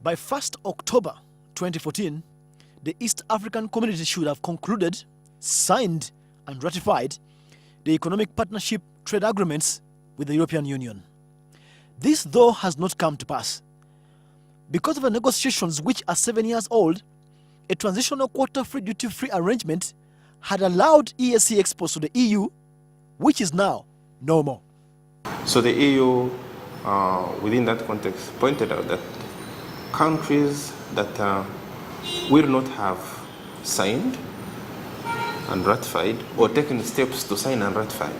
By 1st October 2014, the East African Community should have concluded, signed and ratified the Economic Partnership Trade Agreements with the European Union. This, though, has not come to pass. Because of the negotiations which are 7 years old, a transitional quota-free duty-free arrangement had allowed EAC exports to the EU, which is now no more. So the EU, within that context, pointed out that countries that will not have signed and ratified or taken steps to sign and ratify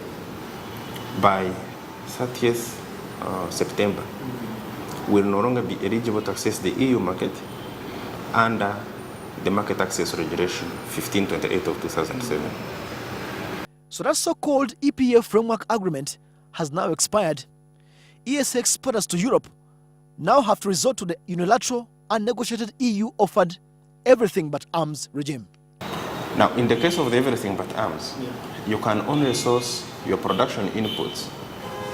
by 30th September will no longer be eligible to access the EU market under the Market Access Regulation 1528 of 2007. So that so-called EPA framework agreement has now expired. EAC exporters to Europe now have to resort to the unilateral unnegotiated EU-offered everything but arms regime. Now, in the case of the everything but arms, you can only source your production inputs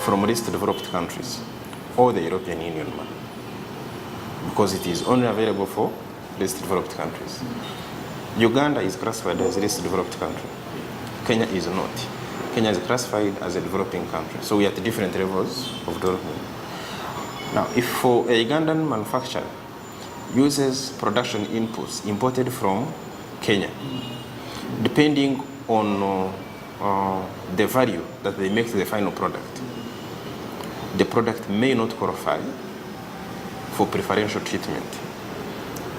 from least developed countries or the European Union money, because it is only available for least developed countries. Uganda is classified as a least developed country. Kenya is not. Kenya is classified as a developing country. So we are at different levels of development. Now, if for a Ugandan manufacturer uses production inputs imported from Kenya, depending on the value that they make to the final product, the product may not qualify for preferential treatment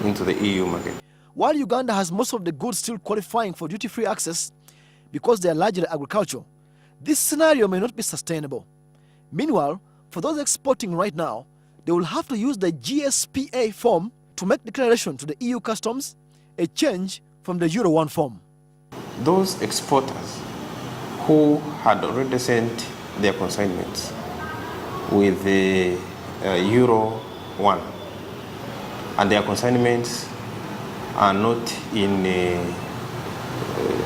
into the EU market. While Uganda has most of the goods still qualifying for duty-free access because they are largely agricultural, this scenario may not be sustainable. Meanwhile, for those exporting right now, they will have to use the GSPA form to make declaration to the EU customs, a change from the Euro 1 form. Those exporters who had already sent their consignments with the Euro 1 and their consignments are not in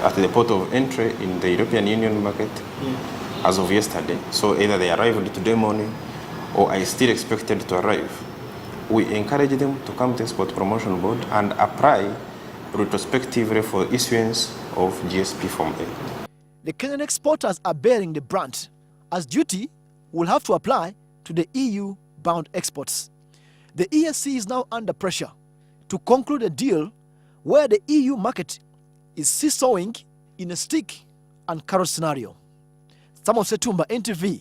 at the port of entry in the European Union market as of yesterday, so either they arrived today morning or are still expected to arrive, we encourage them to come to Export Promotion Board and apply retrospectively for issuance of GSP Form A. The Kenyan exporters are bearing the brunt, as duty will have to apply to the EU-bound exports. The EAC is now under pressure to conclude a deal where the EU market is seesawing in a stick and carrot scenario. Samuel Setumba, NTV,